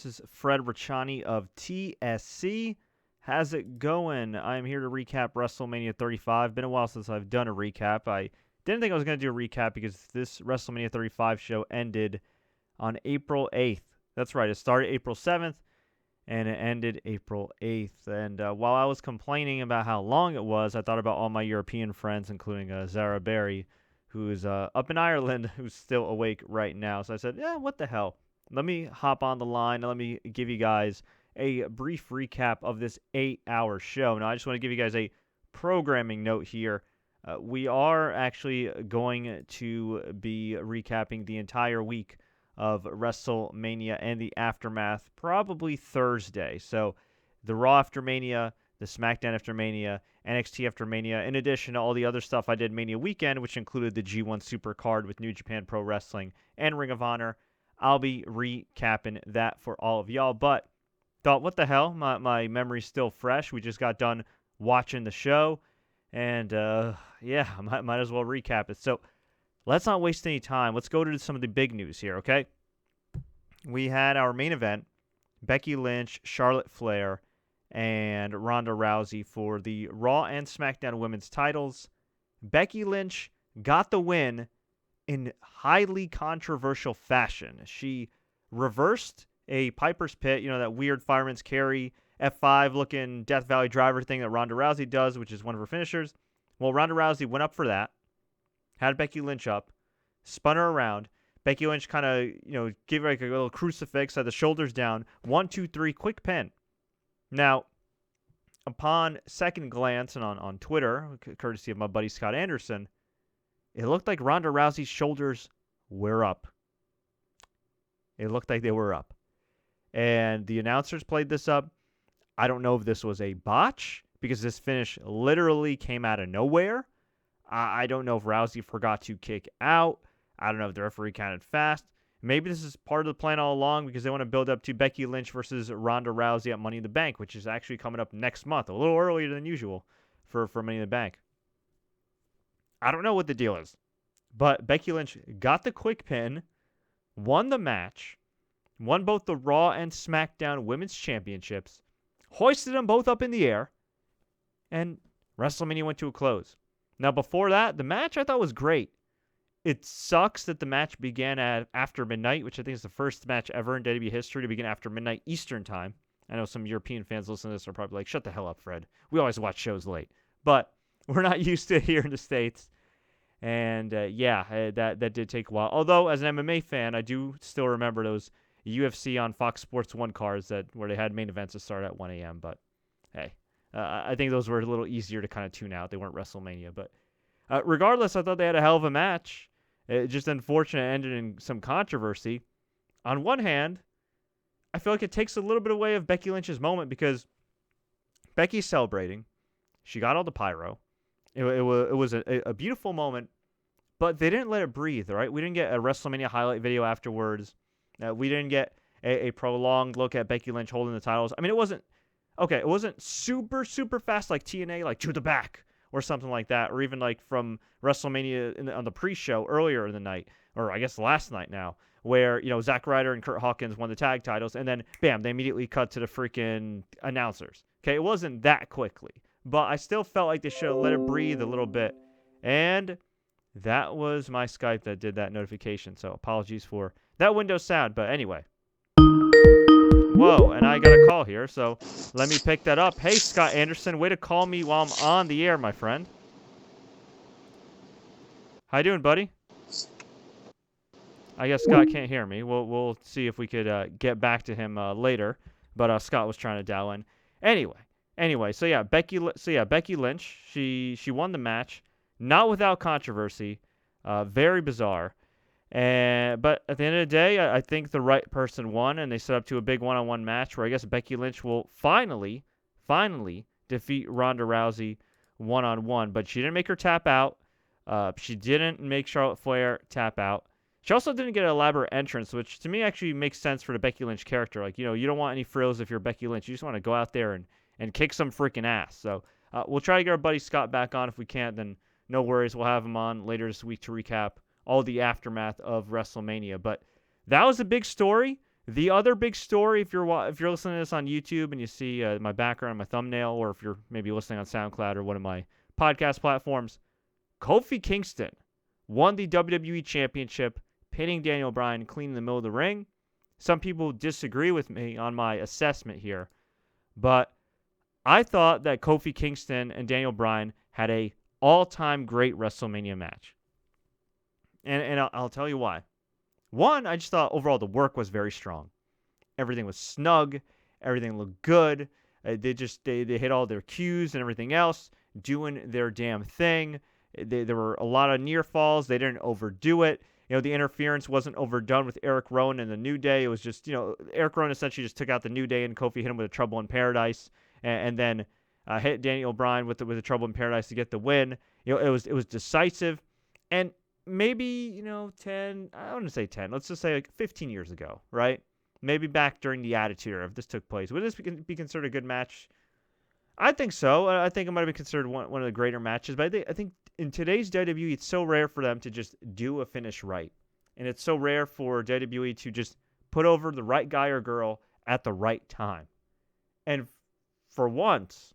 This is Fred Richani of TSC. How's it going? I'm here to recap WrestleMania 35. Been a while since I've done a recap. I didn't think I was going to do a recap because this WrestleMania 35 show ended on April 8th. That's right. It started April 7th, and it ended April 8th. And while I was complaining about how long it was, I thought about all my European friends, including Zara Berry, who's up in Ireland, who's still awake right now. So I said, yeah, what the hell? Let me hop on the line and let me give you guys a brief recap of this 8-hour show. Now, I just want to give you guys a programming note here. We are actually going to be recapping the entire week of WrestleMania and the aftermath probably Thursday. So the Raw after Mania, the SmackDown after Mania, NXT after Mania, in addition to all the other stuff I did Mania weekend, which included the G1 Supercard with New Japan Pro Wrestling and Ring of Honor. I'll be recapping that for all of y'all, but thought, what the hell? My memory's still fresh. We just got done watching the show, and yeah, I might as well recap it. So let's not waste any time. Let's go to some of the big news here, okay? We had our main event, Becky Lynch, Charlotte Flair, and Ronda Rousey for the Raw and SmackDown women's titles. Becky Lynch got the win in highly controversial fashion. She reversed a Piper's Pit, that weird fireman's carry, F5-looking Death Valley driver thing that Ronda Rousey does, which is one of her finishers. Well, Ronda Rousey went up for that, had Becky Lynch up, spun her around. Becky Lynch kind of, gave her like a little crucifix, had the shoulders down. 1, 2, 3, quick pin. Now, upon second glance and on Twitter, courtesy of my buddy Scott Anderson, it looked like Ronda Rousey's shoulders were up. It looked like they were up. And the announcers played this up. I don't know if this was a botch, because this finish literally came out of nowhere. I don't know if Rousey forgot to kick out. I don't know if the referee counted fast. Maybe this is part of the plan all along because they want to build up to Becky Lynch versus Ronda Rousey at Money in the Bank, which is actually coming up next month, a little earlier than usual for Money in the Bank. I don't know what the deal is, but Becky Lynch got the quick pin, won the match, won both the Raw and SmackDown Women's Championships, hoisted them both up in the air, and WrestleMania went to a close. Now, before that, the match I thought was great. It sucks that the match began at after midnight, which I think is the first match ever in WWE history to begin after midnight Eastern time. I know some European fans listening to this are probably like, shut the hell up, Fred. We always watch shows late. But we're not used to it here in the States. And that did take a while. Although, as an MMA fan, I do still remember those UFC on Fox Sports 1 cards where they had main events that started at 1 a.m. But, hey, I think those were a little easier to kind of tune out. They weren't WrestleMania. But regardless, I thought they had a hell of a match. It just unfortunate ended in some controversy. On one hand, I feel like it takes a little bit away of Becky Lynch's moment because Becky's celebrating. She got all the pyro. It was a beautiful moment, but they didn't let it breathe, right? We didn't get a WrestleMania highlight video afterwards. We didn't get a prolonged look at Becky Lynch holding the titles. I mean, it wasn't super, super fast like TNA, like to the back or something like that, or even like from WrestleMania on the pre-show earlier in the night, or I guess last night now, where, Zack Ryder and Kurt Hawkins won the tag titles, and then, bam, they immediately cut to the freaking announcers. Okay, it wasn't that quickly, but I still felt like they should have let it breathe a little bit, and that was my Skype that did that notification, so apologies for that Windows sound, but anyway. Whoa, and I got a call here, so let me pick that up. Hey, Scott Anderson, way to call me while I'm on the air, my friend. How you doing, buddy? I guess Scott can't hear me. We'll see if we could get back to him later, but Scott was trying to dial in. Anyway, so Becky Lynch, she won the match, not without controversy, very bizarre. But at the end of the day, I think the right person won, and they set up to a big one-on-one match where I guess Becky Lynch will finally defeat Ronda Rousey one-on-one. But she didn't make her tap out. She didn't make Charlotte Flair tap out. She also didn't get an elaborate entrance, which to me actually makes sense for the Becky Lynch character. Like, you don't want any frills if you're Becky Lynch. You just want to go out there and kick some freaking ass. So we'll try to get our buddy Scott back on. If we can't, then no worries. We'll have him on later this week to recap all the aftermath of WrestleMania. But that was a big story. The other big story, if you're listening to this on YouTube and you see my background, my thumbnail, or if you're maybe listening on SoundCloud or one of my podcast platforms, Kofi Kingston won the WWE Championship, pinning Daniel Bryan clean in the middle of the ring. Some people disagree with me on my assessment here, but I thought that Kofi Kingston and Daniel Bryan had a all-time great WrestleMania match. And I'll tell you why. One, I just thought overall the work was very strong. Everything was snug. Everything looked good. They hit all their cues and everything else, doing their damn thing. There were a lot of near falls. They didn't overdo it. The interference wasn't overdone with Eric Rowan and the New Day. It was just, Eric Rowan essentially just took out the New Day and Kofi hit him with a Trouble in Paradise, and then hit Daniel Bryan with the Trouble in Paradise to get the win. It was decisive, and maybe 10. I wouldn't say 10. Let's just say like 15 years ago, right? Maybe back during the Attitude Era, if this took place, would this be considered a good match? I think so. I think it might have been considered one of the greater matches, but I think in today's WWE, it's so rare for them to just do a finish right. And it's so rare for WWE to just put over the right guy or girl at the right time. And for once,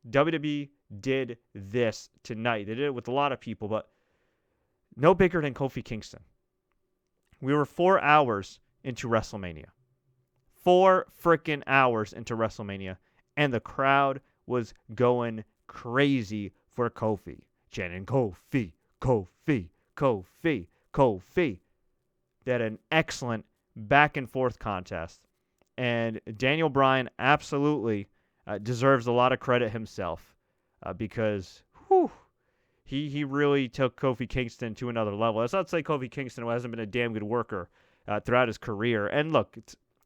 WWE did this tonight. They did it with a lot of people, but no bigger than Kofi Kingston. We were 4 hours into WrestleMania. 4 freaking hours into WrestleMania. And the crowd was going crazy for Kofi. Chanting, Kofi, Kofi, Kofi, Kofi. They had an excellent back and forth contest. And Daniel Bryan absolutely deserves a lot of credit himself because he really took Kofi Kingston to another level. That's not to say Kofi Kingston hasn't been a damn good worker throughout his career. And look,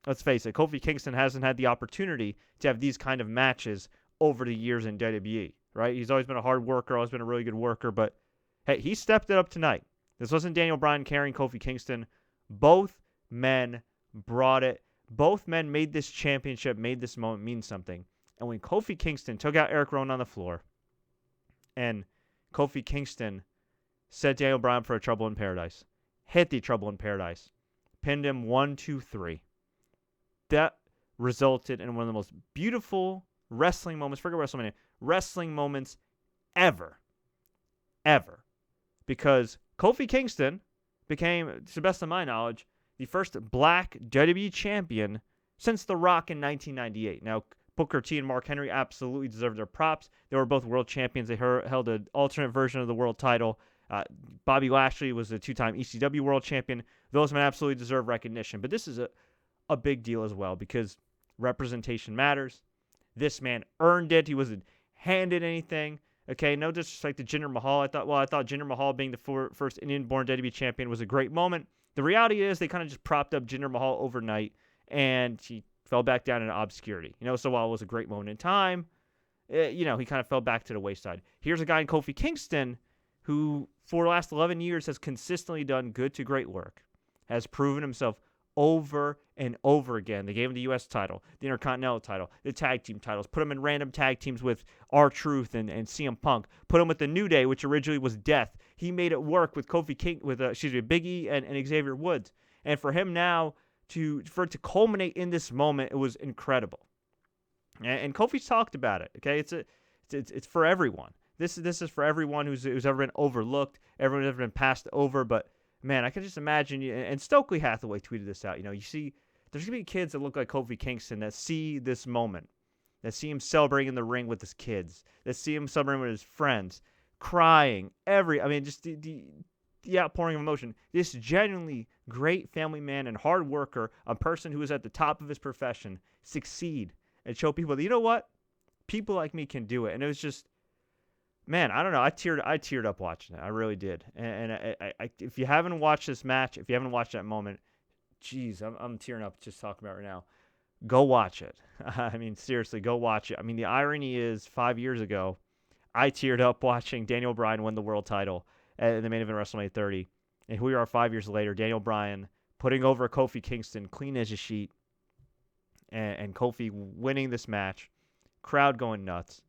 let's face it, Kofi Kingston hasn't had the opportunity to have these kind of matches over the years in WWE, right? He's always been a hard worker, always been a really good worker, but hey, he stepped it up tonight. This wasn't Daniel Bryan carrying Kofi Kingston. Both men brought it. Both men made this championship, made this moment mean something. And when Kofi Kingston took out Eric Rowan on the floor, and Kofi Kingston set Daniel Bryan for a Trouble in Paradise, hit the Trouble in Paradise, pinned him 1, 2, 3. That resulted in one of the most beautiful wrestling moments, forget WrestleMania, wrestling moments ever. Ever. Because Kofi Kingston became, to the best of my knowledge, the first black WWE champion since The Rock in 1998. Now, Booker T and Mark Henry absolutely deserve their props. They were both world champions. They held an alternate version of the world title. Bobby Lashley was a 2-time ECW world champion. Those men absolutely deserve recognition. But this is a big deal as well because representation matters. This man earned it. He wasn't handed anything. Okay, no disrespect to Jinder Mahal. I thought Jinder Mahal being the first Indian-born WWE champion was a great moment. The reality is they kind of just propped up Jinder Mahal overnight, and he fell back down into obscurity. So while it was a great moment in time, he kind of fell back to the wayside. Here's a guy in Kofi Kingston who, for the last 11 years, has consistently done good to great work, has proven himself over and over again. They gave him the U.S. title, the Intercontinental title, the tag team titles, put him in random tag teams with R-Truth and CM Punk, put him with the New Day, which originally was Death. He made it work with Big E and Xavier Woods. And for him now, for it to culminate in this moment, it was incredible. And Kofi's talked about it. Okay, it's for everyone. This is for everyone who's ever been overlooked, everyone who's ever been passed over. But man, I can just imagine you. And Stokely Hathaway tweeted this out. You see, there's gonna be kids that look like Kofi Kingston that see this moment, that see him celebrating in the ring with his kids, that see him celebrating with his friends, crying. Just the outpouring of emotion. This genuinely great family man and hard worker, a person who is at the top of his profession, succeed and show people that, you know what? People like me can do it. And it was just, man, I don't know. I teared up watching it. I really did. And I if you haven't watched this match, if you haven't watched that moment, geez, I'm tearing up just talking about it right now. Go watch it. Seriously, go watch it. The irony is 5 years ago, I teared up watching Daniel Bryan win the world title at the main event of WrestleMania 30. And here we are 5 years later, Daniel Bryan putting over Kofi Kingston, clean as a sheet, and Kofi winning this match, crowd going nuts.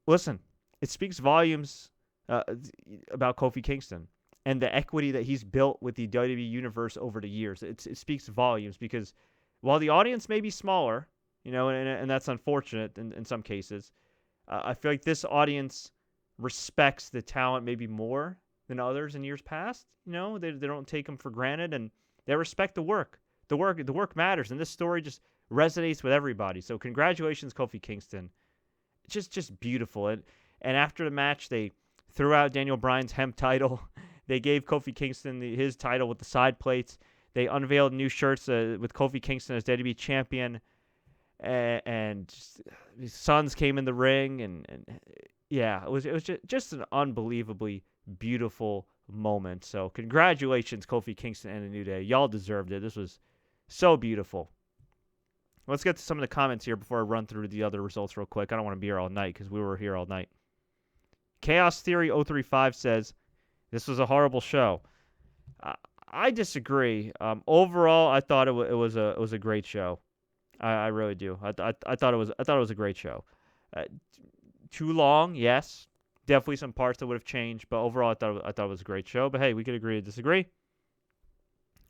Listen, it speaks volumes about Kofi Kingston. and the equity that he's built with the WWE Universe over the years. It speaks volumes because while the audience may be smaller, and that's unfortunate in some cases, I feel like this audience respects the talent maybe more than others in years past. They don't take them for granted, and they respect the work. The work matters, and this story just resonates with everybody. So congratulations, Kofi Kingston. Just beautiful. And after the match, they threw out Daniel Bryan's hemp title. They gave Kofi Kingston his title with the side plates. They unveiled new shirts with Kofi Kingston as WWE champion. And his sons came in the ring. And yeah, it was just an unbelievably beautiful moment. So congratulations, Kofi Kingston and the New Day. Y'all deserved it. This was so beautiful. Let's get to some of the comments here before I run through the other results real quick. I don't want to be here all night because we were here all night. Chaos Theory 035 says, this was a horrible show. I disagree. Overall, I thought it was a great show. I really do. I thought it was a great show. Too long, yes. Definitely some parts that would have changed, but overall, I thought it was a great show. But hey, we could agree to disagree.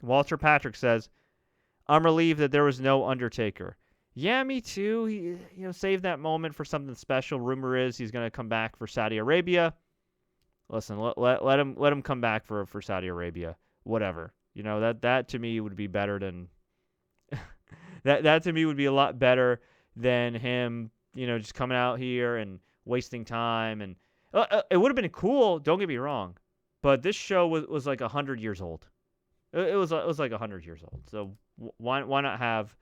Walter Patrick says, I'm relieved that there was no Undertaker. Yeah, me too. He saved that moment for something special. Rumor is he's going to come back for Saudi Arabia. Listen, let him come back for Saudi Arabia. Whatever. That to me would be better than that to me would be a lot better than him, just coming out here and wasting time. And it would have been cool, don't get me wrong, but this show was like 100 years old. It was like 100 years old. So why not have,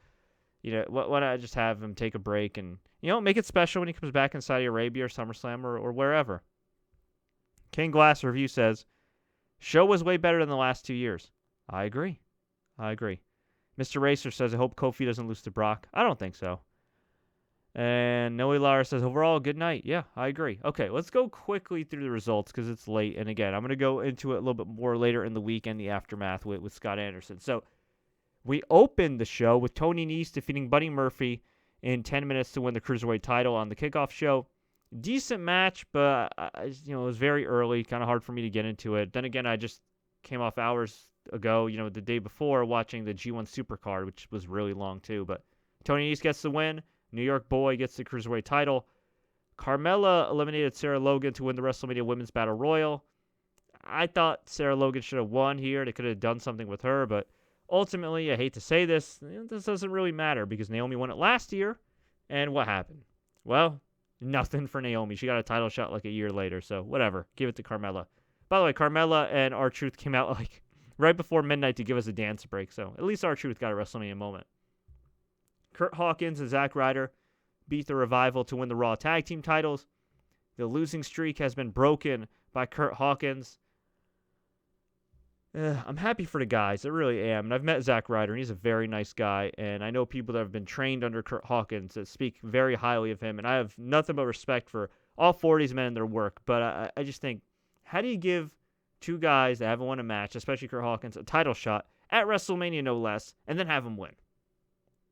why not just have him take a break and, make it special when he comes back in Saudi Arabia or SummerSlam or wherever. King Glass Review says, show was way better than the last 2 years. I agree. Mr. Racer says, I hope Kofi doesn't lose to Brock. I don't think so. And Noe Lara says, overall, good night. Yeah, I agree. Okay, let's go quickly through the results because it's late. And again, I'm going to go into it a little bit more later in the week and the aftermath with Scott Anderson. So we opened the show with Tony Nese defeating Buddy Murphy in 10 minutes to win the Cruiserweight title on the Kickoff show. Decent match, but it was very early, kind of hard for me to get into it. Then again, I just came off hours ago, the day before, watching the G1 Supercard, which was really long too. But Tony Nese gets the win. New York Boy gets the Cruiserweight title. Carmella eliminated Sarah Logan to win the WrestleMania Women's Battle Royal. I thought Sarah Logan should have won here. They could have done something with her, but ultimately, I hate to say this, this doesn't really matter because Naomi won it last year. And what happened? Well, nothing for Naomi. She got a title shot like a year later, so whatever. Give it to Carmella. By the way, Carmella and R-Truth came out like right before midnight to give us a dance break, so at least R-Truth got a WrestleMania moment. Kurt Hawkins and Zack Ryder beat the Revival to win the Raw Tag Team titles. The losing streak has been broken by Kurt Hawkins. I'm happy for the guys. I really am. And I've met Zack Ryder, and he's a very nice guy. And I know people that have been trained under Kurt Hawkins that speak very highly of him. And I have nothing but respect for all 4 of these men and their work. But I just think, how do you give 2 guys that haven't won a match, especially Kurt Hawkins, a title shot at WrestleMania, no less, and then have them win?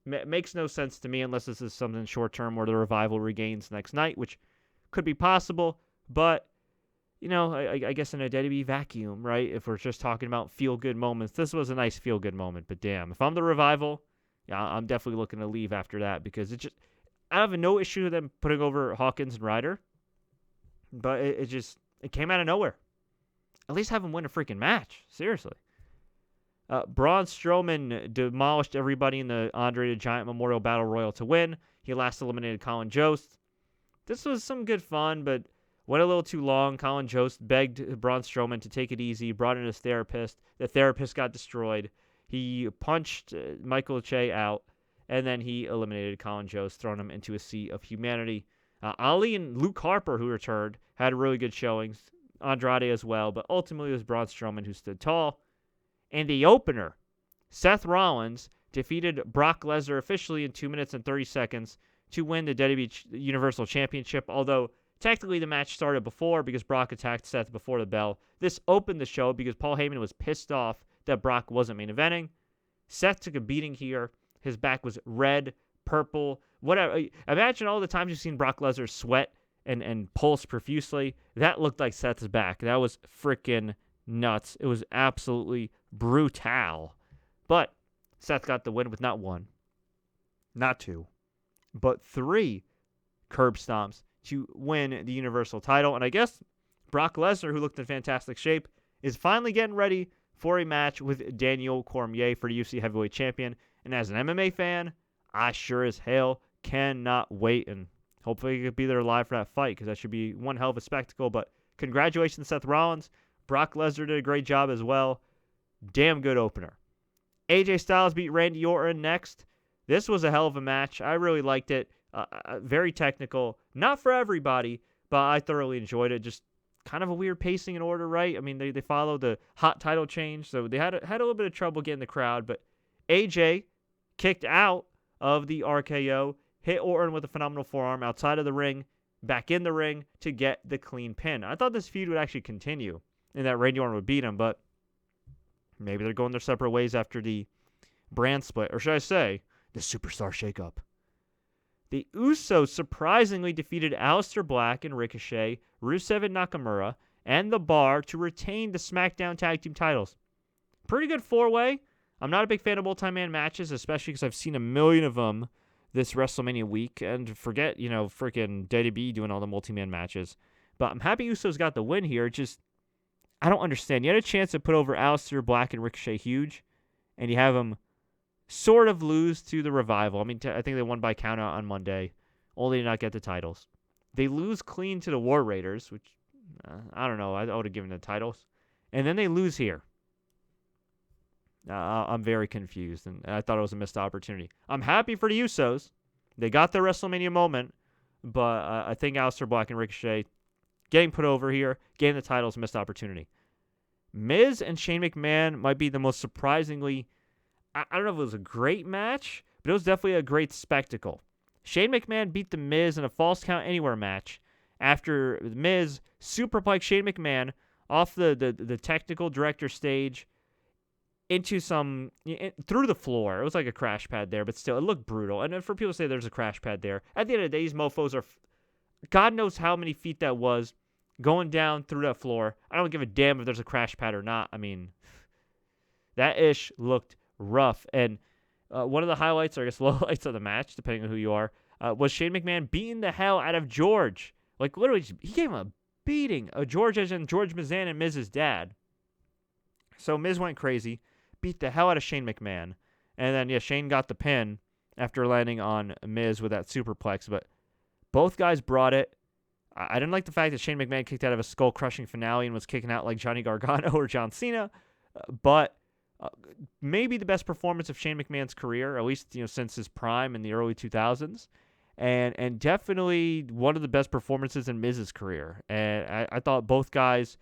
Makes no sense to me unless this is something short-term where the Revival regains next night, which could be possible. But, I guess in a WWE vacuum, right, if we're just talking about feel-good moments, this was a nice feel-good moment. But damn, if I'm the Revival, yeah, I'm definitely looking to leave after that because I have no issue with them putting over Hawkins and Ryder. But it came out of nowhere. At least have them win a freaking match. Seriously. Braun Strowman demolished everybody in the Andre the Giant Memorial Battle Royal to win. He last eliminated Colin Jost. This was some good fun, but went a little too long. Colin Jost begged Braun Strowman to take it easy, brought in his therapist. The therapist got destroyed. He punched Michael Che out, and then he eliminated Colin Jost, throwing him into a sea of humanity. Ali and Luke Harper, who returned, had really good showings. Andrade as well, but ultimately it was Braun Strowman who stood tall. And the opener, Seth Rollins defeated Brock Lesnar officially in 2 minutes and 30 seconds to win the WWE Universal Championship, although technically the match started before because Brock attacked Seth before the bell. This opened the show because Paul Heyman was pissed off that Brock wasn't main eventing. Seth took a beating here. His back was red, purple, whatever. Imagine all the times you've seen Brock Lesnar sweat and pulse profusely. That looked like Seth's back. That was freaking nuts. It was absolutely brutal. But Seth got the win with not one, not two, but three curb stomps to win the Universal title. And I guess Brock Lesnar, who looked in fantastic shape, is finally getting ready for a match with Daniel Cormier for the UFC Heavyweight Champion. And as an MMA fan, I sure as hell cannot wait. And hopefully he could be there live for that fight, because that should be one hell of a spectacle. But congratulations, Seth Rollins. Brock Lesnar did a great job as well. Damn good opener. AJ Styles beat Randy Orton next. This was a hell of a match. I really liked it. Very technical. Not for everybody, but I thoroughly enjoyed it. Just kind of a weird pacing and order, right? I mean, they followed the hot title change, so they had a little bit of trouble getting the crowd. But AJ kicked out of the RKO, hit Orton with a phenomenal forearm outside of the ring, back in the ring to get the clean pin. I thought this feud would actually continue and that Randy Orton would beat him, but maybe they're going their separate ways after the brand split, or should I say, the superstar shakeup. The Usos surprisingly defeated Aleister Black and Ricochet, Rusev and Nakamura, and The Bar to retain the SmackDown Tag Team titles. Pretty good four-way. I'm not a big fan of multi-man matches, especially because I've seen a million of them this WrestleMania week, and forget, freaking WWE doing all the multi-man matches. But I'm happy Usos got the win here. Just, I don't understand. You had a chance to put over Aleister Black and Ricochet huge, and you have them sort of lose to the Revival. I mean, I think they won by countout on Monday, only to not get the titles. They lose clean to the War Raiders, which, I don't know, I would have given the titles. And then they lose here. I'm very confused, and I thought it was a missed opportunity. I'm happy for the Usos. They got their WrestleMania moment, but I think Aleister Black and Ricochet getting put over here, getting the titles, missed opportunity. Miz and Shane McMahon might be the most surprisingly, I don't know if it was a great match, but it was definitely a great spectacle. Shane McMahon beat The Miz in a Falls Count Anywhere match after The Miz superplexed Shane McMahon off the technical director stage into through the floor. It was like a crash pad there, but still, it looked brutal. And for people to say there's a crash pad there, at the end of the day, these mofos are, God knows how many feet that was, going down through that floor. I don't give a damn if there's a crash pad or not. I mean, that ish looked rough. And one of the highlights, or I guess lowlights of the match, depending on who you are, was Shane McMahon beating the hell out of George. Like, literally, he gave him a beating. George, as in George Mazan and Miz's dad. So Miz went crazy, beat the hell out of Shane McMahon. And then, Shane got the pin after landing on Miz with that superplex. But both guys brought it. I didn't like the fact that Shane McMahon kicked out of a skull-crushing finale and was kicking out like Johnny Gargano or John Cena. But maybe the best performance of Shane McMahon's career, at least since his prime in the early 2000s. And definitely one of the best performances in Miz's career. And I thought both guys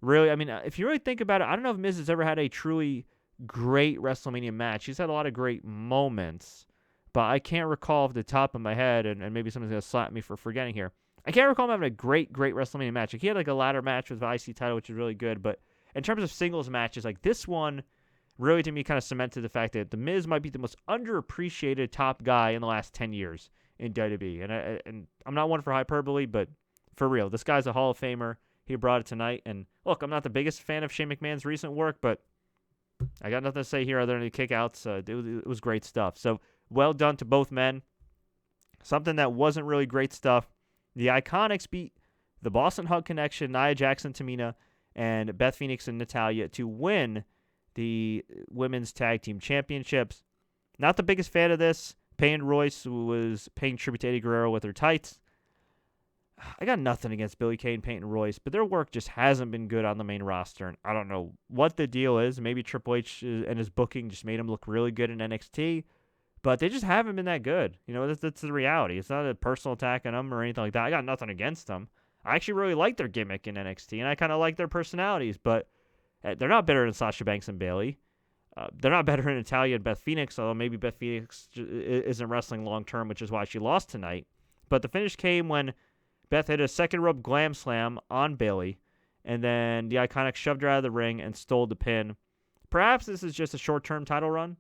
really, I mean, if you really think about it, I don't know if Miz has ever had a truly great WrestleMania match. He's had a lot of great moments, but I can't recall off the top of my head, and maybe someone's going to slap me for forgetting here. I can't recall him having a great WrestleMania match. Like, he had like a ladder match with the IC title, which was really good, but in terms of singles matches, like this one really to me kind of cemented the fact that The Miz might be the most underappreciated top guy in the last 10 years in WWE. And I'm not one for hyperbole, but for real, this guy's a Hall of Famer. He brought it tonight. And look, I'm not the biggest fan of Shane McMahon's recent work, but I got nothing to say here other than the kickouts. It was great stuff. So well done to both men. Something that wasn't really great stuff. The Iconics beat the Boston Hug Connection, Nia Jackson, Tamina, and Beth Phoenix and Natalya to win the Women's Tag Team Championships. Not the biggest fan of this. Peyton Royce was paying tribute to Eddie Guerrero with her tights. I got nothing against Billie Kay and Peyton Royce, but their work just hasn't been good on the main roster. And I don't know what the deal is. Maybe Triple H and his booking just made them look really good in NXT, but they just haven't been that good. That's the reality. It's not a personal attack on them or anything like that. I got nothing against them. I actually really like their gimmick in NXT, and I kind of like their personalities, but they're not better than Sasha Banks and Bayley. They're not better than Natalya and Beth Phoenix, although maybe Beth Phoenix isn't wrestling long-term, which is why she lost tonight. But the finish came when Beth hit a second rope glam slam on Bayley, and then the Iconics shoved her out of the ring and stole the pin. Perhaps this is just a short-term title run.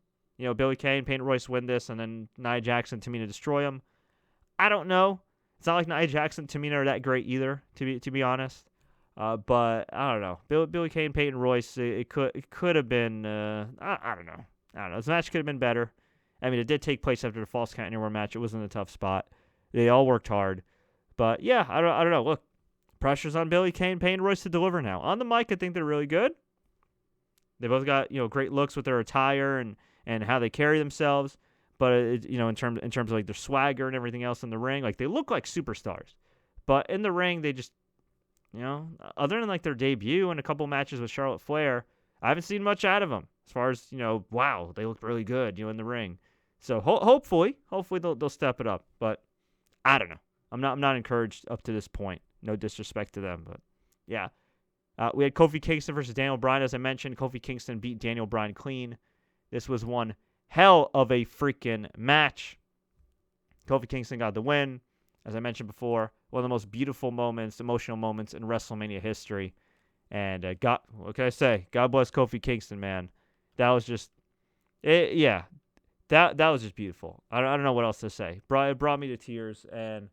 Billie Kay and Peyton Royce win this, and then Nia Jackson and Tamina destroy them. I don't know. It's not like Nia Jackson and Tamina are that great either, to be honest. But I don't know. Billy Kane, Peyton Royce, it could have been. I don't know. I don't know. This match could have been better. I mean, it did take place after the false count anywhere match. It was in a tough spot. They all worked hard. But yeah, I don't know. Look, pressure's on Billy Kane, Peyton Royce to deliver now. On the mic, I think they're really good. They both got great looks with their attire and how they carry themselves. But in terms of like their swagger and everything else in the ring, like they look like superstars. But in the ring, they just other than like their debut and a couple matches with Charlotte Flair, I haven't seen much out of them. As far as wow, they look really good, in the ring. So hopefully they'll step it up. But I don't know. I'm not encouraged up to this point. No disrespect to them, but yeah. We had Kofi Kingston versus Daniel Bryan. As I mentioned, Kofi Kingston beat Daniel Bryan clean. This was one hell of a freaking match. Kofi Kingston got the win. As I mentioned before, one of the most beautiful moments, emotional moments in WrestleMania history. And what can I say? God bless Kofi Kingston, man. That was just, that was just beautiful. I don't know what else to say. It brought me to tears, and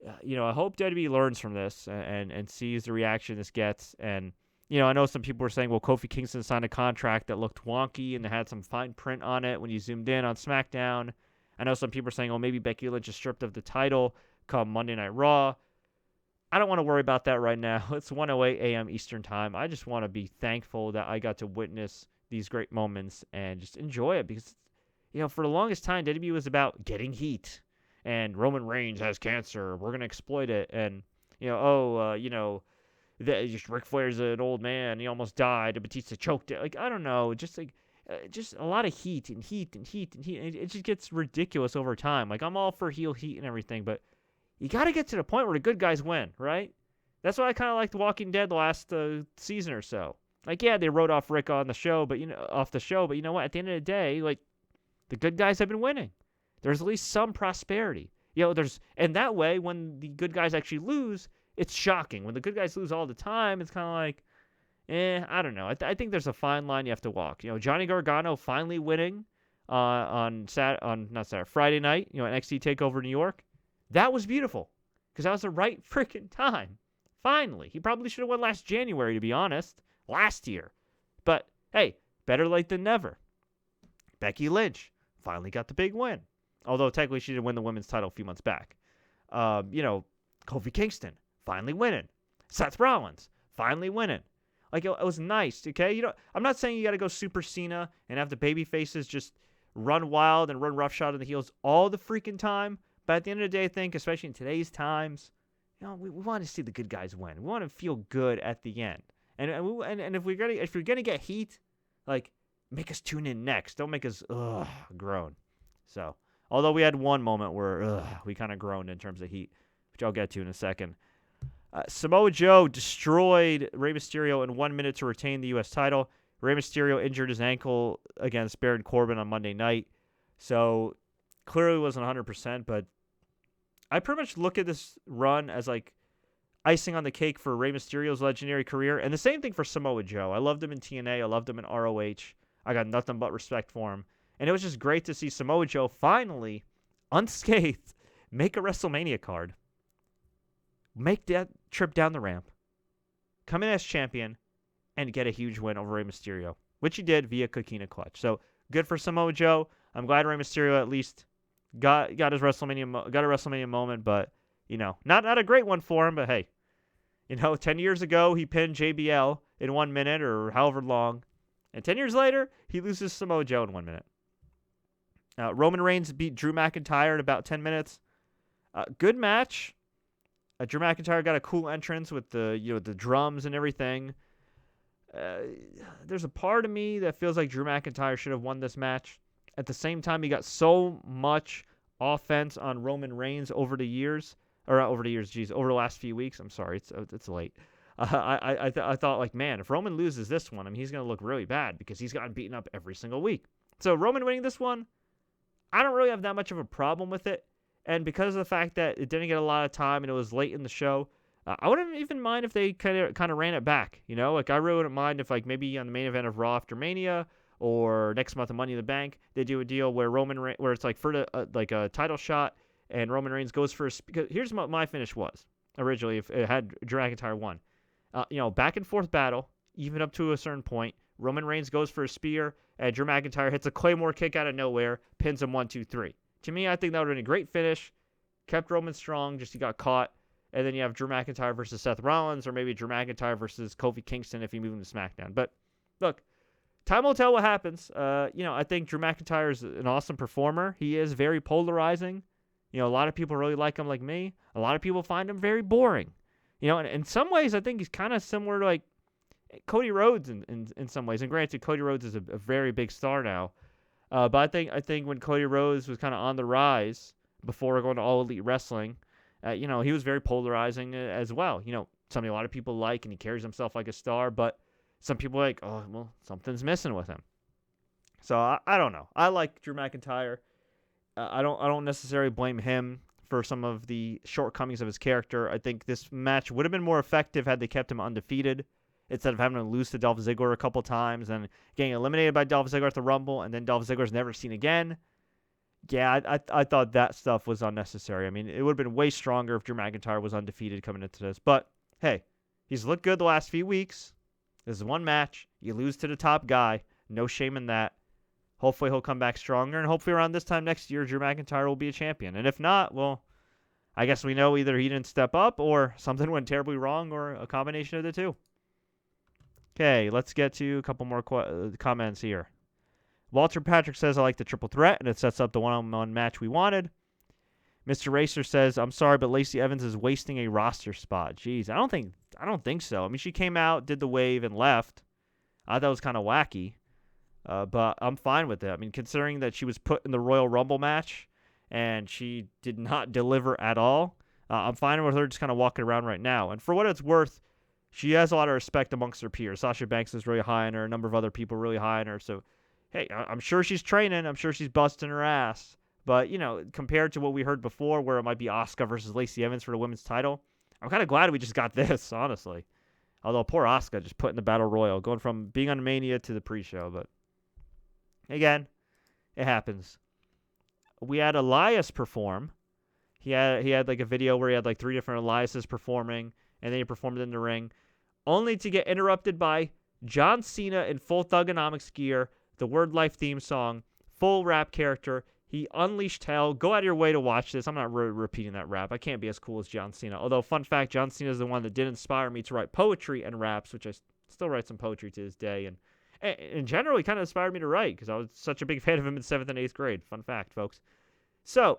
I hope WWE learns from this and sees the reaction this gets. And I know some people were saying, well, Kofi Kingston signed a contract that looked wonky and it had some fine print on it when you zoomed in on SmackDown. I know some people are saying, oh, maybe Becky Lynch is stripped of the title come Monday Night Raw. I don't want to worry about that right now. It's 1:08 a.m. Eastern Time. I just want to be thankful that I got to witness these great moments and just enjoy it because, for the longest time, WWE was about getting heat. And Roman Reigns has cancer. We're going to exploit it. And, Ric Flair's an old man. He almost died. Batista choked it. Like, I don't know. Just a lot of heat and heat and heat and heat. And it just gets ridiculous over time. Like, I'm all for heel heat and everything, but you got to get to the point where the good guys win, right? That's why I kind of liked Walking Dead the last season or so. Like, yeah, they wrote off Rick on the show, but off the show. But you know what? At the end of the day, like, the good guys have been winning. There's at least some prosperity. And that way, when the good guys actually lose, it's shocking. When the good guys lose all the time, it's kind of like, I don't know. I think there's a fine line you have to walk. Johnny Gargano finally winning on Friday night, NXT TakeOver New York. That was beautiful because that was the right freaking time. Finally. He probably should have won last January, to be honest. Last year. But, hey, better late than never. Becky Lynch finally got the big win. Although, technically, she did win the women's title a few months back. Kofi Kingston finally winning. Seth Rollins finally winning. Like, it was nice, okay? I'm not saying you got to go Super Cena and have the baby faces just run wild and run roughshod on the heels all the freaking time. But at the end of the day, I think, especially in today's times, we want to see the good guys win. We want to feel good at the end. And if you're gonna get heat, like, make us tune in next. Don't make us groan. So, although we had one moment where we kind of groaned in terms of heat, which I'll get to in a second. Samoa Joe destroyed Rey Mysterio in 1 minute to retain the U.S. title. Rey Mysterio injured his ankle against Baron Corbin on Monday night, so clearly wasn't 100%, but I pretty much look at this run as like icing on the cake for Rey Mysterio's legendary career, and the same thing for Samoa Joe. I loved him in TNA. I loved him in ROH. I got nothing but respect for him, and it was just great to see Samoa Joe finally, unscathed, make a WrestleMania card, make that trip down the ramp, come in as champion, and get a huge win over Rey Mysterio, which he did via Coquina Clutch. So good for Samoa Joe. I'm glad Rey Mysterio at least got his WrestleMania moment, but not a great one for him. But hey, 10 years ago he pinned JBL in 1 minute or however long, and 10 years later he loses Samoa Joe in 1 minute. Roman Reigns beat Drew McIntyre in about 10 minutes. Good match. Drew McIntyre got a cool entrance with the drums and everything. There's a part of me that feels like Drew McIntyre should have won this match. At the same time, he got so much offense on Roman Reigns over the last few weeks. I'm sorry, it's late. I thought, like, man, if Roman loses this one, he's going to look really bad because he's gotten beaten up every single week. So Roman winning this one, I don't really have that much of a problem with it. And because of the fact that it didn't get a lot of time and it was late in the show, I wouldn't even mind if they kind of ran it back. Like, I really wouldn't mind if, like, maybe on the main event of Raw after Mania or next month of Money in the Bank, they do a deal where where it's like for a title shot and Roman Reigns goes first. Because here's what my finish was originally if it had Drew McIntyre won. Back and forth battle, even up to a certain point. Roman Reigns goes for a spear, and Drew McIntyre hits a Claymore kick out of nowhere, pins him 1, 2, 3. To me, I think that would have been a great finish. Kept Roman strong, just he got caught. And then you have Drew McIntyre versus Seth Rollins, or maybe Drew McIntyre versus Kofi Kingston if you move him to SmackDown. But look, time will tell what happens. I think Drew McIntyre is an awesome performer. He is very polarizing. A lot of people really like him like me. A lot of people find him very boring. And in some ways, I think he's kind of similar to like Cody Rhodes in some ways. And granted, Cody Rhodes is a very big star now. But I think when Cody Rhodes was kind of on the rise before going to All Elite Wrestling, he was very polarizing as well. Something a lot of people like, and he carries himself like a star. But some people are like, oh, well, something's missing with him. So I don't know. I like Drew McIntyre. I don't necessarily blame him for some of the shortcomings of his character. I think this match would have been more effective had they kept him undefeated instead of having to lose to Dolph Ziggler a couple times and getting eliminated by Dolph Ziggler at the Rumble, and then Dolph Ziggler's never seen again. Yeah, I thought that stuff was unnecessary. I mean, it would have been way stronger if Drew McIntyre was undefeated coming into this. But, hey, he's looked good the last few weeks. This is one match. You lose to the top guy. No shame in that. Hopefully he'll come back stronger, and hopefully around this time next year, Drew McIntyre will be a champion. And if not, well, I guess we know either he didn't step up or something went terribly wrong or a combination of the two. Okay, let's get to a couple more comments here. Walter Patrick says, I like the triple threat, and it sets up the one-on-one match we wanted. Mr. Racer says, I'm sorry, but Lacey Evans is wasting a roster spot. Jeez, I don't think so. I mean, she came out, did the wave, and left. I thought it was kind of wacky. But I'm fine with it. I mean, considering that she was put in the Royal Rumble match and she did not deliver at all, I'm fine with her just kind of walking around right now. And for what it's worth, she has a lot of respect amongst her peers. Sasha Banks is really high on her. A number of other people really high on her. So, hey, I'm sure she's training. I'm sure she's busting her ass. But, compared to what we heard before where it might be Asuka versus Lacey Evans for the women's title, I'm kind of glad we just got this, honestly. Although poor Asuka just put in the Battle Royal, going from being on Mania to the pre-show. But again, it happens. We had Elias perform. He had like a video where he had like 3 different Eliases performing, and then he performed in the ring, only to get interrupted by John Cena in full Thuganomics gear, the Word Life theme song, full rap character. He unleashed hell. Go out of your way to watch this. I'm not repeating that rap. I can't be as cool as John Cena. Although, fun fact, John Cena is the one that did inspire me to write poetry and raps, which I still write some poetry to this day. And in general, he kind of inspired me to write because I was such a big fan of him in 7th and 8th grade. Fun fact, folks. So,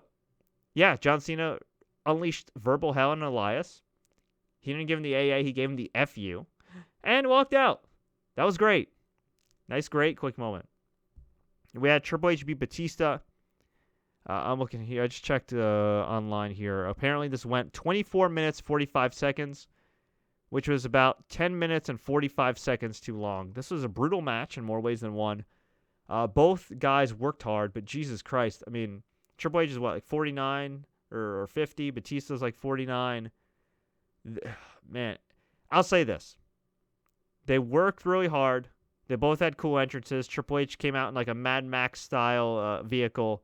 yeah, John Cena unleashed verbal hell on Elias. He didn't give him the AA. He gave him the FU and walked out. That was great. Nice, great, quick moment. We had Triple H beat Batista. I'm looking here. I just checked online here. Apparently, this went 24 minutes, 45 seconds, which was about 10 minutes and 45 seconds too long. This was a brutal match in more ways than one. Both guys worked hard, but Jesus Christ. I mean, Triple H is what, like 49 or 50? Batista's like 49. Man, I'll say this. They worked really hard. They both had cool entrances. Triple H came out in like a Mad Max style vehicle.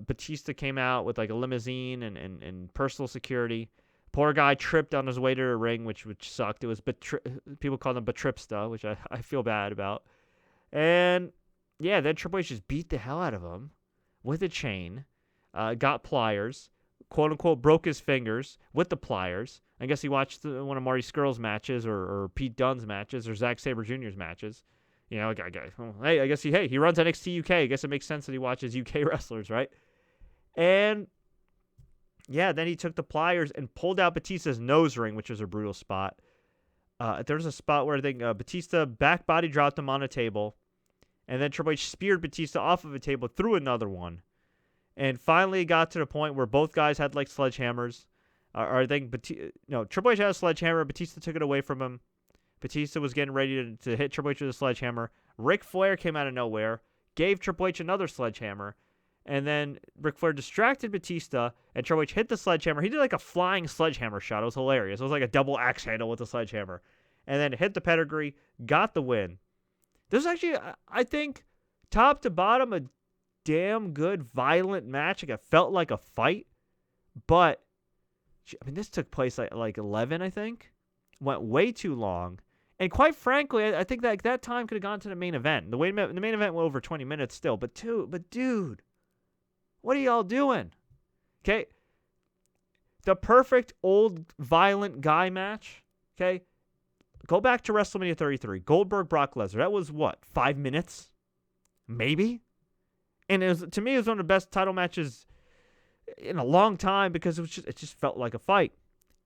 Batista came out with like a limousine and personal security. Poor guy tripped on his way to the ring, which sucked. It was people call him Batripsta, which I feel bad about. And yeah, then Triple H just beat the hell out of him with a chain, got pliers, quote unquote broke his fingers with the pliers. I guess he watched one of Marty Scurll's matches or Pete Dunne's matches or Zack Sabre Jr.'s matches. I guess he runs NXT UK. I guess it makes sense that he watches UK wrestlers, right? And yeah, then he took the pliers and pulled out Batista's nose ring, which was a brutal spot. There was a spot where I think Batista back body dropped him on a table, and then Triple H speared Batista off of a table through another one. And finally got to the point where both guys had like sledgehammers. Triple H had a sledgehammer. Batista took it away from him. Batista was getting ready to hit Triple H with a sledgehammer. Ric Flair came out of nowhere, gave Triple H another sledgehammer, and then Ric Flair distracted Batista, and Triple H hit the sledgehammer. He did like a flying sledgehammer shot. It was hilarious. It was like a double axe handle with a sledgehammer. And then hit the pedigree, got the win. This was actually, I think, top to bottom, a damn good, violent match. Like, it felt like a fight, but, I mean, this took place like 11, I think. went way too long. And quite frankly, I think that time could have gone to the main event. The main event went over 20 minutes still. But dude, what are y'all doing? Okay? The perfect old violent guy match. Okay? Go back to WrestleMania 33. Goldberg, Brock Lesnar. That was what? 5 minutes? Maybe? And to me, it was one of the best title matches in a long time because it just felt like a fight.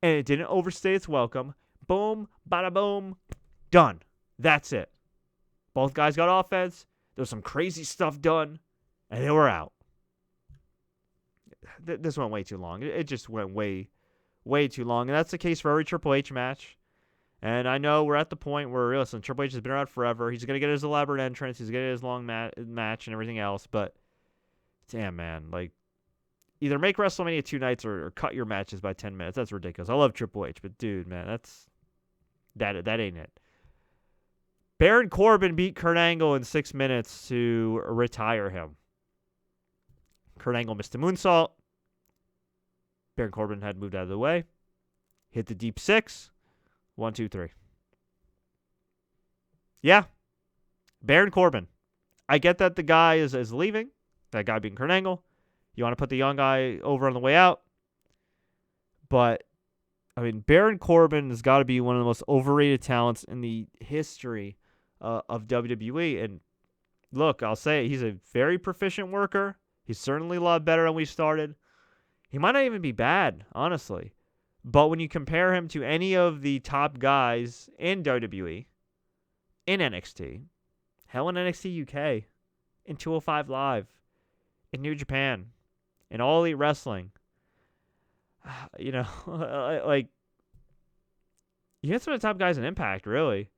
And it didn't overstay its welcome. Boom, bada boom, done. That's it. Both guys got offense. There was some crazy stuff done, and they were out. This went way too long. It just went way too long. And that's the case for every Triple H match. And I know we're at the point where, listen, Triple H has been around forever. He's going to get his elaborate entrance. He's going to get his long match and everything else. But, damn, man, like, either make WrestleMania 2 nights or cut your matches by 10 minutes. That's ridiculous. I love Triple H, but, dude, man, that ain't it. Baron Corbin beat Kurt Angle in 6 minutes to retire him. Kurt Angle missed a moonsault. Baron Corbin had moved out of the way. Hit the deep six. 1, 2, 3. Yeah. Baron Corbin. I get that the guy is leaving. That guy being Kurt Angle. You want to put the young guy over on the way out. But, I mean, Baron Corbin has got to be one of the most overrated talents in the history of WWE. And look, I'll say it, he's a very proficient worker. He's certainly a lot better than we started. He might not even be bad, honestly. But when you compare him to any of the top guys in WWE, in NXT, hell in NXT UK, in 205 Live, in New Japan, in All Elite Wrestling, you know, like, you get some of the top guys in Impact, really.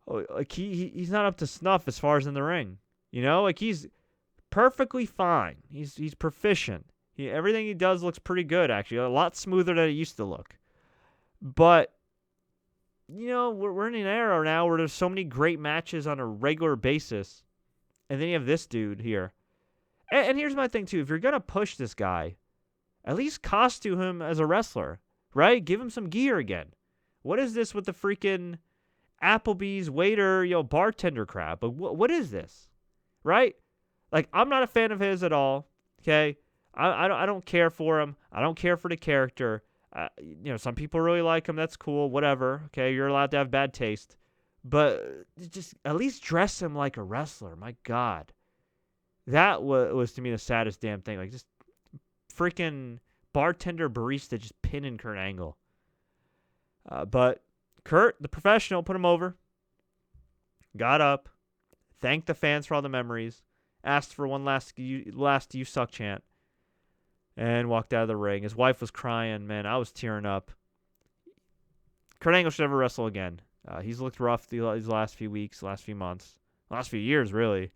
Like, he's not up to snuff as far as in the ring. You know, like, he's perfectly fine. He's proficient. Everything he does looks pretty good, actually. A lot smoother than it used to look. But, you know, we're in an era now where there's so many great matches on a regular basis. And then you have this dude here. And here's my thing, too. If you're going to push this guy, at least costume him as a wrestler, right? Give him some gear again. What is this with the freaking Applebee's waiter, bartender crap? But what is this? Right? Like, I'm not a fan of his at all, okay? I don't care for him. I don't care for the character. Some people really like him. That's cool. Whatever. Okay, you're allowed to have bad taste. But just at least dress him like a wrestler. My God. That was to me the saddest damn thing. Like, just freaking bartender barista just pinning Kurt Angle. But Kurt, the professional, put him over. Got up. Thanked the fans for all the memories. Asked for one last you suck chant. And walked out of the ring. His wife was crying. Man, I was tearing up. Kurt Angle should never wrestle again. He's looked rough these last few weeks, last few months, last few years, really.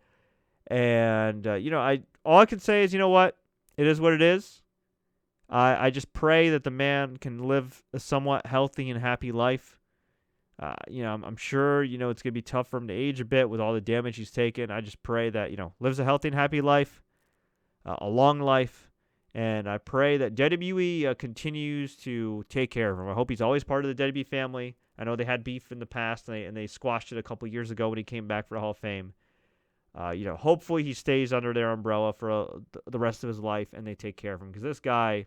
And, all I can say is, you know what? It is what it is. I just pray that the man can live a somewhat healthy and happy life. I'm sure, it's going to be tough for him to age a bit with all the damage he's taken. I just pray that, lives a healthy and happy life, a long life. And I pray that WWE continues to take care of him. I hope he's always part of the WWE family. I know they had beef in the past, and they squashed it a couple years ago when he came back for the Hall of Fame. Hopefully he stays under their umbrella for the rest of his life, and they take care of him. Because this guy,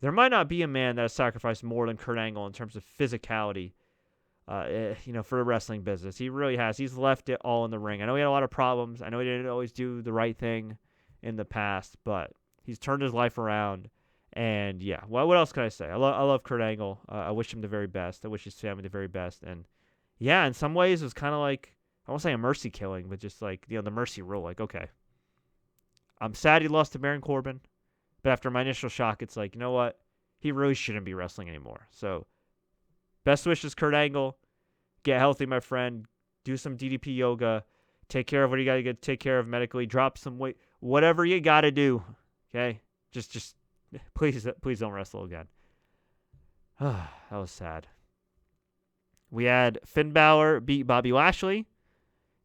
there might not be a man that has sacrificed more than Kurt Angle in terms of physicality, for the wrestling business. He really has. He's left it all in the ring. I know he had a lot of problems. I know he didn't always do the right thing in the past, but he's turned his life around, and yeah. Well, what else can I say? I love Kurt Angle. I wish him the very best. I wish his family the very best. And yeah, in some ways, it was kind of like, I won't say a mercy killing, but just like, the mercy rule. Like, okay, I'm sad he lost to Baron Corbin, but after my initial shock, it's like, you know what? He really shouldn't be wrestling anymore. So, best wishes, Kurt Angle. Get healthy, my friend. Do some DDP yoga. Take care of what you got to take care of medically. Drop some weight. Whatever you got to do. Okay? Just please don't wrestle again. That was sad. We had Finn Balor beat Bobby Lashley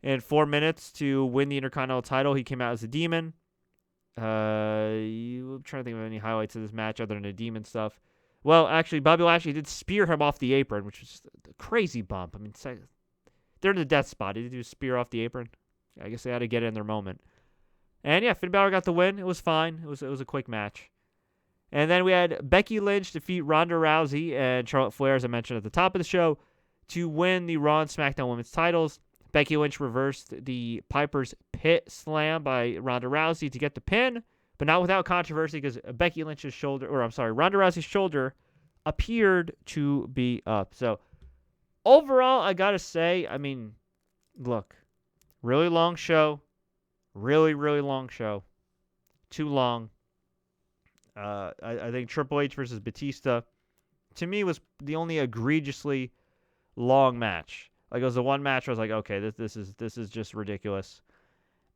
in 4 minutes to win the Intercontinental title. He came out as a demon. I'm trying to think of any highlights of this match other than the demon stuff. Well, actually, Bobby Lashley did spear him off the apron, which was just a crazy bump. I mean, they're in the death spot. He did do a spear off the apron. I guess they had to get it in their moment. And yeah, Finn Balor got the win. It was fine. It was a quick match. And then we had Becky Lynch defeat Ronda Rousey and Charlotte Flair, as I mentioned at the top of the show, to win the Raw and SmackDown Women's titles. Becky Lynch reversed the Piper's Pit Slam by Ronda Rousey to get the pin, but not without controversy because Ronda Rousey's shoulder appeared to be up. So overall, I gotta say, I mean, look, really long show. Really, really long show. Too long. I think Triple H versus Batista, to me, was the only egregiously long match. Like, it was the one match where I was like, okay, this is just ridiculous.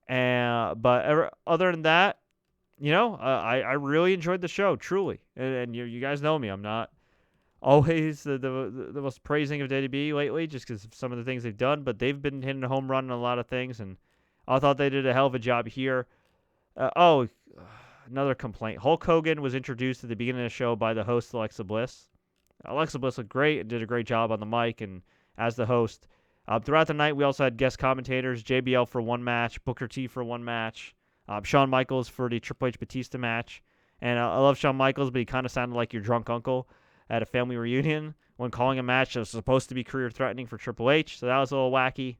But other than that, I really enjoyed the show, truly. And you guys know me. I'm not always the most praising of WWE lately, just because of some of the things they've done. But they've been hitting a home run on a lot of things, and I thought they did a hell of a job here. Another complaint. Hulk Hogan was introduced at the beginning of the show by the host, Alexa Bliss. Alexa Bliss looked great and did a great job on the mic and as the host. Throughout the night, we also had guest commentators, JBL for one match, Booker T for one match, Shawn Michaels for the Triple H Batista match. And I love Shawn Michaels, but he kind of sounded like your drunk uncle at a family reunion when calling a match that was supposed to be career-threatening for Triple H. So that was a little wacky.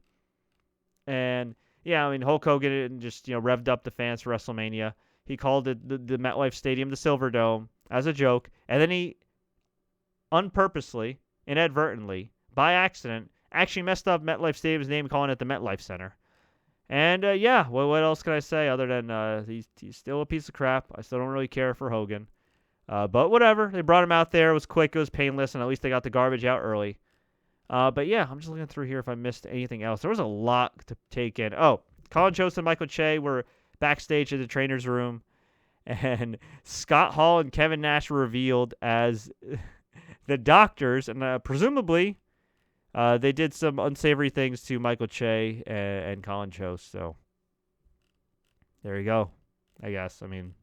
And yeah, I mean, Hulk Hogan just, revved up the fans for WrestleMania. He called it the MetLife Stadium the Silver Dome as a joke. And then he unpurposely, inadvertently, by accident, actually messed up MetLife Stadium's name, calling it the MetLife Center. And what else can I say other than he's still a piece of crap. I still don't really care for Hogan. But whatever. They brought him out there. It was quick. It was painless. And at least they got the garbage out early. But yeah, I'm just looking through here if I missed anything else. There was a lot to take in. Oh, Colin Jost and Michael Che were backstage at the trainer's room. And Scott Hall and Kevin Nash were revealed as the doctors. And presumably, they did some unsavory things to Michael Che and Colin Jost. So there you go, I guess. I mean,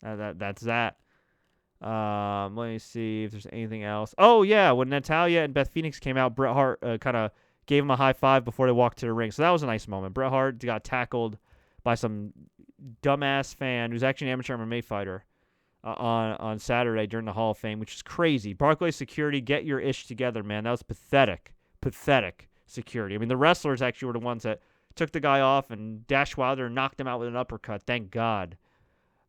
that's that. Let me see if there's anything else. Oh, yeah, when Natalya and Beth Phoenix came out, Bret Hart kind of gave him a high five before they walked to the ring. So that was a nice moment. Bret Hart got tackled by some dumbass fan who's actually an amateur MMA fighter on Saturday during the Hall of Fame, which is crazy. Barclays security, get your ish together, man. That was pathetic. Pathetic security. I mean, the wrestlers actually were the ones that took the guy off, and Dash Wilder knocked him out with an uppercut. Thank God.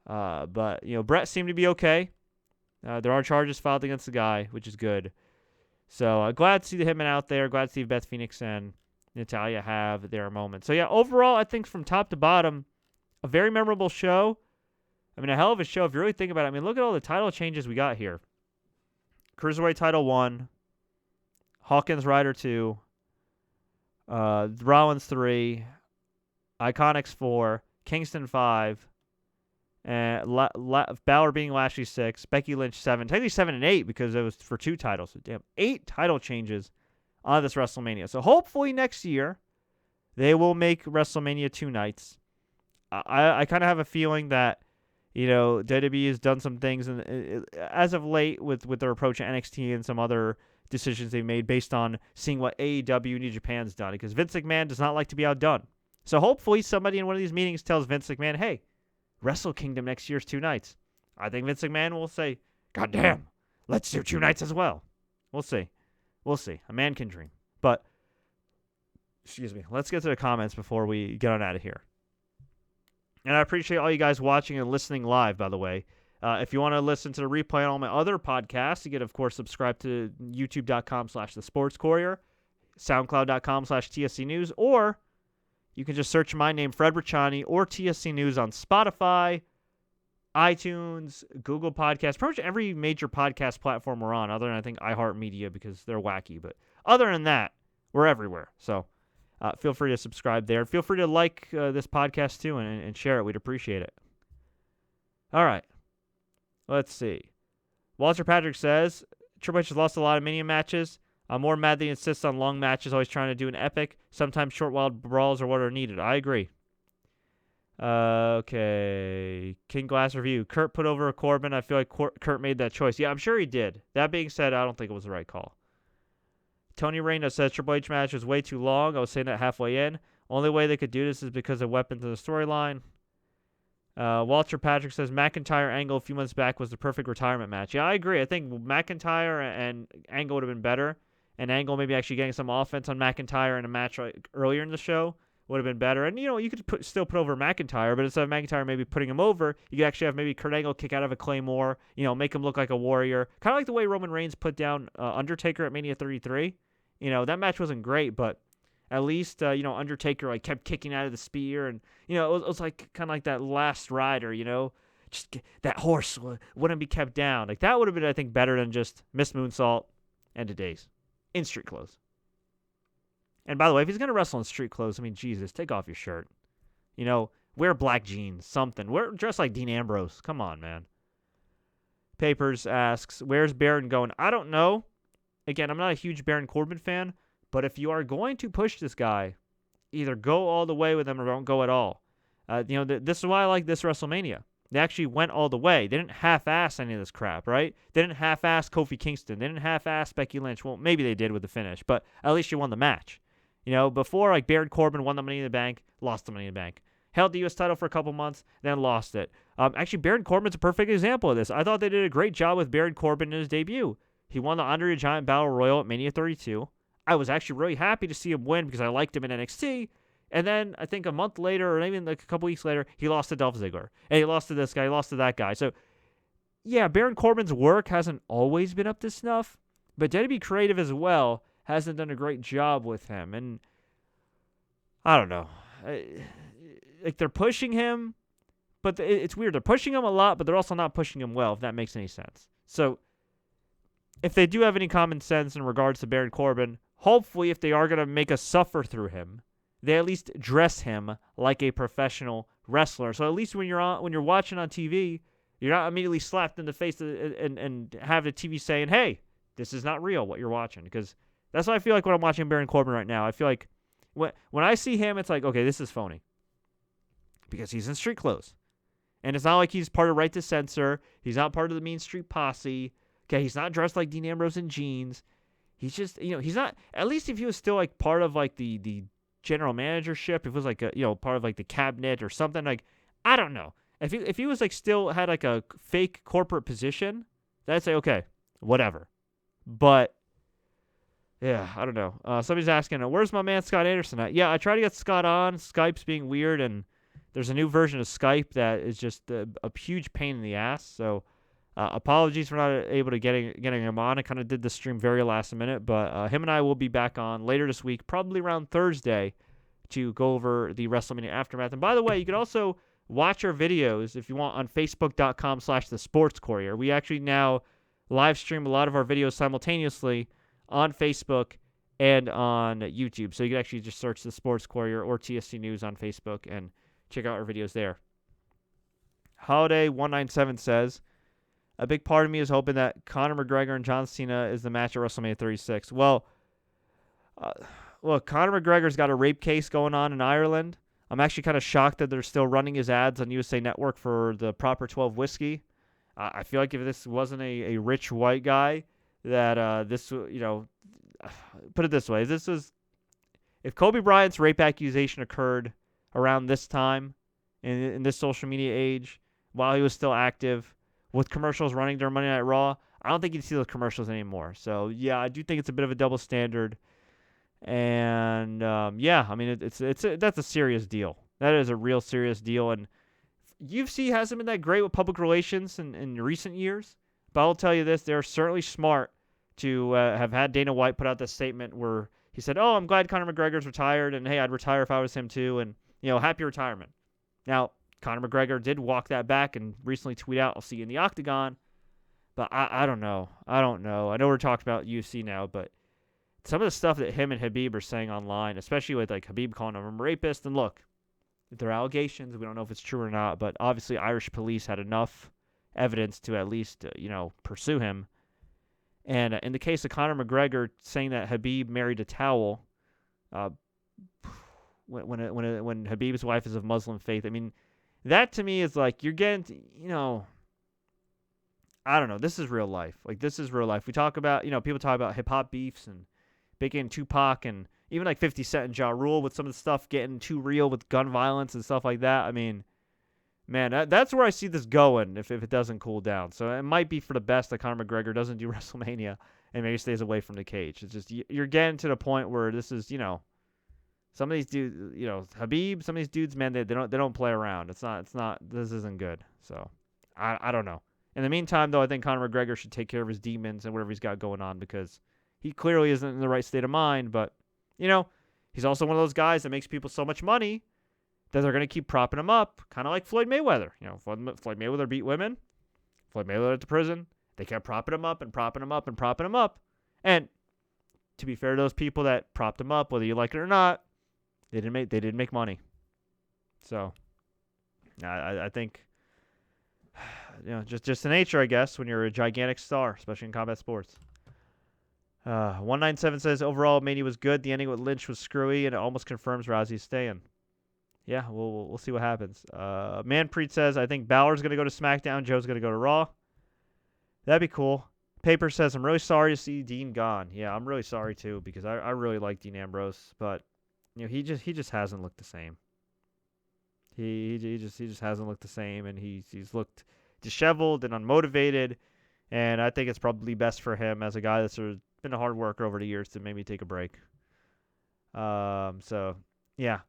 But, Bret seemed to be okay. There are charges filed against the guy, which is good. So glad to see him out there. Glad to see Beth Phoenix and Natalya have their moment. So yeah, overall, I think from top to bottom, a very memorable show. I mean, a hell of a show if you really think about it. I mean, look at all the title changes we got here. Cruiserweight title 1, Hawkins Ryder 2, Rollins 3, Iconics 4, Kingston 5, and Balor being Lashley 6, Becky Lynch 7, technically 7 and 8 because it was for 2 titles. So damn, 8 title changes on this WrestleMania. So hopefully next year they will make WrestleMania 2 nights. I kind of have a feeling that WWE has done some things as of late with their approach to NXT and some other decisions they made based on seeing what AEW New Japan's done, because Vince McMahon does not like to be outdone. So hopefully somebody in one of these meetings tells Vince McMahon, hey, Wrestle Kingdom next year's 2 nights. I think Vince McMahon will say, God damn, let's do 2 nights as well. We'll see. We'll see. A man can dream. But, excuse me, let's get to the comments before we get on out of here. And I appreciate all you guys watching and listening live, by the way. If you want to listen to the replay on all my other podcasts, you can, of course, subscribe to youtube.com/The Sports Courier, soundcloud.com/TSC News, or you can just search my name, Fred Richani, or TSC News on Spotify, iTunes, Google Podcasts, pretty much every major podcast platform we're on, other than I think iHeartMedia because they're wacky. But other than that, we're everywhere. So feel free to subscribe there. Feel free to like this podcast too and share it. We'd appreciate it. All right. Let's see. Walter Patrick says, Triple H has lost a lot of Mania matches. I'm more mad that he insists on long matches, always trying to do an epic. Sometimes short, wild brawls are what are needed. I agree. Okay. King Glass review. Kurt put over Corbin. I feel like Kurt made that choice. Yeah, I'm sure he did. That being said, I don't think it was the right call. Tony Reyna says Triple H match was way too long. I was saying that halfway in. Only way they could do this is because of weapons in the storyline. Walter Patrick says McIntyre Angle a few months back was the perfect retirement match. Yeah, I agree. I think McIntyre and Angle would have been better. And Angle maybe actually getting some offense on McIntyre in a match earlier in the show would have been better. And, you could still put over McIntyre, but instead of McIntyre maybe putting him over, you could actually have maybe Kurt Angle kick out of a Claymore, make him look like a warrior. Kind of like the way Roman Reigns put down Undertaker at Mania 33. That match wasn't great, but at least, Undertaker kept kicking out of the spear. And, it was like kind of like that last rider, just that horse wouldn't be kept down. Like, that would have been, I think, better than just Miss Moonsault and today's in street clothes. And by the way, if he's going to wrestle in street clothes, Jesus, take off your shirt. Wear black jeans, something. Dress like Dean Ambrose. Come on, man. Papers asks, where's Baron going? I don't know. Again, I'm not a huge Baron Corbin fan, but if you are going to push this guy, either go all the way with him or don't go at all. This is why I like this WrestleMania. They actually went all the way. They didn't half-ass any of this crap, right? They didn't half-ass Kofi Kingston. They didn't half-ass Becky Lynch. Well, maybe they did with the finish, but at least you won the match. Before, Baron Corbin won the Money in the Bank, lost the Money in the Bank. Held the U.S. title for a couple months, then lost it. Actually, Baron Corbin's a perfect example of this. I thought they did a great job with Baron Corbin in his debut. He won the Andre the Giant Battle Royal at Mania 32. I was actually really happy to see him win because I liked him in NXT. And then I think a month later, or even a couple weeks later, he lost to Dolph Ziggler. And he lost to this guy, he lost to that guy. So, yeah, Baron Corbin's work hasn't always been up to snuff, but WWE Creative as well hasn't done a great job with him. And I don't know. They're pushing him, but it's weird. They're pushing him a lot, but they're also not pushing him well, if that makes any sense. So if they do have any common sense in regards to Baron Corbin, hopefully if they are going to make us suffer through him, they at least dress him like a professional wrestler. So at least when you're watching on TV, you're not immediately slapped in the face and have the TV saying, hey, this is not real, what you're watching. Because that's what I feel like when I'm watching Baron Corbin right now. I feel like when I see him, it's like, okay, this is phony. Because he's in street clothes. And it's not like he's part of Right to Censor. He's not part of the Mean Street Posse. Okay, he's not dressed like Dean Ambrose in jeans. He's just, he's not, at least if he was still part of the general managership, if it was part of the cabinet or something, I don't know. If he was still had a fake corporate position, then I'd say, okay, whatever. But yeah, I don't know. Somebody's asking, where's my man Scott Anderson at? Yeah, I tried to get Scott on. Skype's being weird, and there's a new version of Skype that is just a huge pain in the ass. So apologies for not able to getting him on. I kind of did the stream very last minute, but him and I will be back on later this week, probably around Thursday, to go over the WrestleMania Aftermath. And by the way, you can also watch our videos if you want on Facebook.com/The Sports Courier. We actually now live stream a lot of our videos simultaneously on Facebook and on YouTube. So you can actually just search The Sports Courier or TSC News on Facebook and check out our videos there. Holiday197 says, a big part of me is hoping that Conor McGregor and John Cena is the match at WrestleMania 36. Well, look, Conor McGregor's got a rape case going on in Ireland. I'm actually kind of shocked that they're still running his ads on USA Network for the Proper 12 whiskey. I feel like if this wasn't a rich white guy, that this, put it this way, if Kobe Bryant's rape accusation occurred around this time in this social media age, while he was still active, with commercials running during Monday Night Raw, I don't think you'd see those commercials anymore. So, yeah, I do think it's a bit of a double standard. And, that's a serious deal. That is a real serious deal. And UFC hasn't been that great with public relations in recent years. But I'll tell you this, they're certainly smart to have had Dana White put out this statement where he said, I'm glad Conor McGregor's retired, and, hey, I'd retire if I was him too, and, happy retirement. Now, Conor McGregor did walk that back and recently tweet out, I'll see you in the octagon. But I don't know. I know we're talking about UFC now, but some of the stuff that him and Khabib are saying online, especially with Khabib calling him a rapist, and look, they're allegations. We don't know if it's true or not, but obviously Irish police had enough evidence to at least, pursue him. And in the case of Conor McGregor saying that Khabib married a towel, when Khabib's wife is of Muslim faith, That to me is like you're getting, I don't know. This is real life. Like, this is real life. We talk about, people talk about hip-hop beefs and Biggie and Tupac and even like 50 Cent and Ja Rule with some of the stuff getting too real with gun violence and stuff like that. I mean, man, that's where I see this going if it doesn't cool down. So it might be for the best that Conor McGregor doesn't do WrestleMania and maybe stays away from the cage. It's just you're getting to the point where this is, some of these dudes, Habib, some of these dudes, man, they don't play around. It's not. This isn't good. So I don't know. In the meantime, though, I think Conor McGregor should take care of his demons and whatever he's got going on because he clearly isn't in the right state of mind. But, he's also one of those guys that makes people so much money that they're going to keep propping him up, kind of like Floyd Mayweather. Floyd Mayweather beat women. Floyd Mayweather at the prison. They kept propping him up and propping him up and propping him up. And to be fair to those people that propped him up, whether you like it or not, they didn't make money. So, I think... just the nature, I guess, when you're a gigantic star, especially in combat sports. 197 says, overall, Mania was good. The ending with Lynch was screwy, and it almost confirms Rousey's staying. Yeah, we'll see what happens. Manpreet says, I think Balor's going to go to SmackDown. Joe's going to go to Raw. That'd be cool. Paper says, I'm really sorry to see Dean gone. Yeah, I'm really sorry, too, because I really like Dean Ambrose. But, he just hasn't looked the same. He just hasn't looked the same, and he's looked disheveled and unmotivated, and I think it's probably best for him as a guy that's sort of been a hard worker over the years to maybe take a break. So yeah.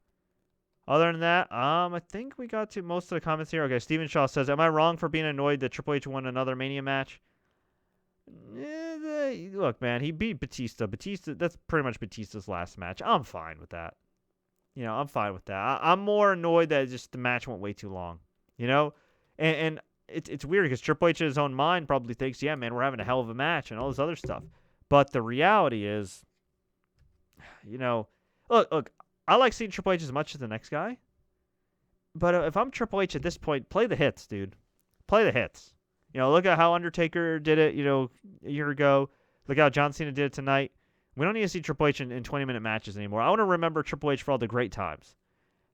Other than that, I think we got to most of the comments here. Okay, Steven Shaw says, am I wrong for being annoyed that Triple H won another Mania match? Look, man, he beat Batista. That's pretty much Batista's last match. I'm fine with that. I'm fine with that. I'm more annoyed that just the match went way too long. And it's weird because Triple H in his own mind probably thinks, yeah, man, we're having a hell of a match and all this other stuff. But the reality is, look, I like seeing Triple H as much as the next guy. But if I'm Triple H at this point, play the hits, dude. Play the hits. Look at how Undertaker did it, a year ago. Look how John Cena did it tonight. We don't need to see Triple H in 20-minute matches anymore. I want to remember Triple H for all the great times.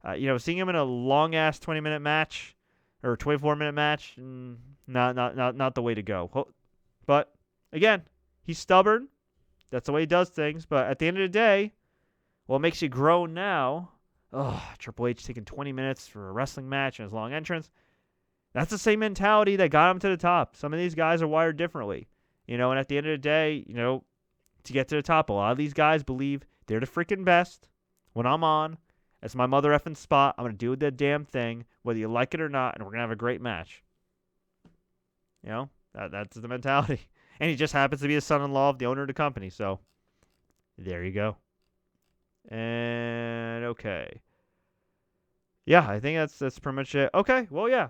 Seeing him in a long-ass 20-minute match or 24-minute match, not the way to go. But, again, he's stubborn. That's the way he does things. But at the end of the day, what makes you grow now, Triple H taking 20 minutes for a wrestling match and his long entrance, that's the same mentality that got him to the top. Some of these guys are wired differently. And at the end of the day, to get to the top, a lot of these guys believe they're the freaking best. When I'm on, it's my mother effing spot. I'm going to do the damn thing, whether you like it or not, and we're going to have a great match. That's the mentality. And he just happens to be the son-in-law of the owner of the company, so there you go. And, okay. Yeah, I think that's pretty much it. Okay, well, yeah.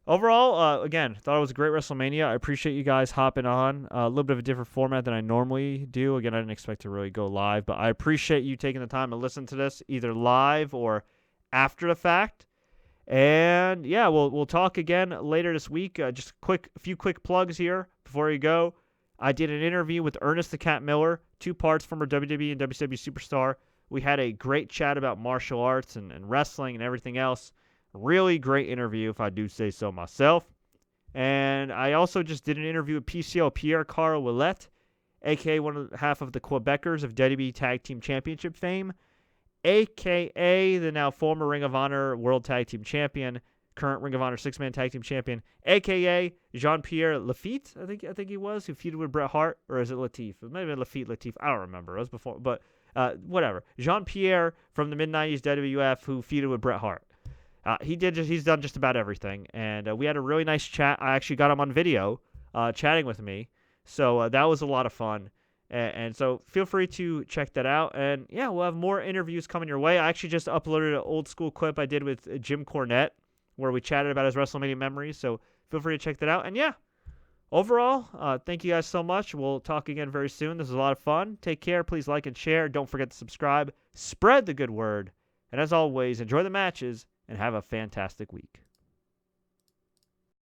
Overall, again, thought it was a great WrestleMania. I appreciate you guys hopping on. A little bit of a different format than I normally do. Again, I didn't expect to really go live, but I appreciate you taking the time to listen to this, either live or after the fact. And yeah, we'll talk again later this week. Just a few quick plugs here before you go. I did an interview with Ernest the Cat Miller, 2 parts, former WWE and WCW superstar. We had a great chat about martial arts and wrestling and everything else. Really great interview, if I do say so myself. And I also just did an interview with PCO Pierre-Carl Ouellet, a.k.a. half of the Quebecers of WWE Tag Team Championship fame, a.k.a. the now former Ring of Honor World Tag Team Champion, current Ring of Honor 6-Man Tag Team Champion, a.k.a. Jean-Pierre Lafitte, I think he was, who feuded with Bret Hart, or is it Latif? It might have been Lafitte. I don't remember. It was before, but whatever. Jean-Pierre from the mid-90s WWF who feuded with Bret Hart. He's done just about everything, and we had a really nice chat. I actually got him on video chatting with me, so that was a lot of fun. And so feel free to check that out. And yeah, we'll have more interviews coming your way. I actually just uploaded an old school clip I did with Jim Cornette where we chatted about his WrestleMania memories. So feel free to check that out. And yeah, overall, thank you guys so much. We'll talk again very soon. This was a lot of fun. Take care. Please like and share. Don't forget to subscribe. Spread the good word. And as always, enjoy the matches and have a fantastic week.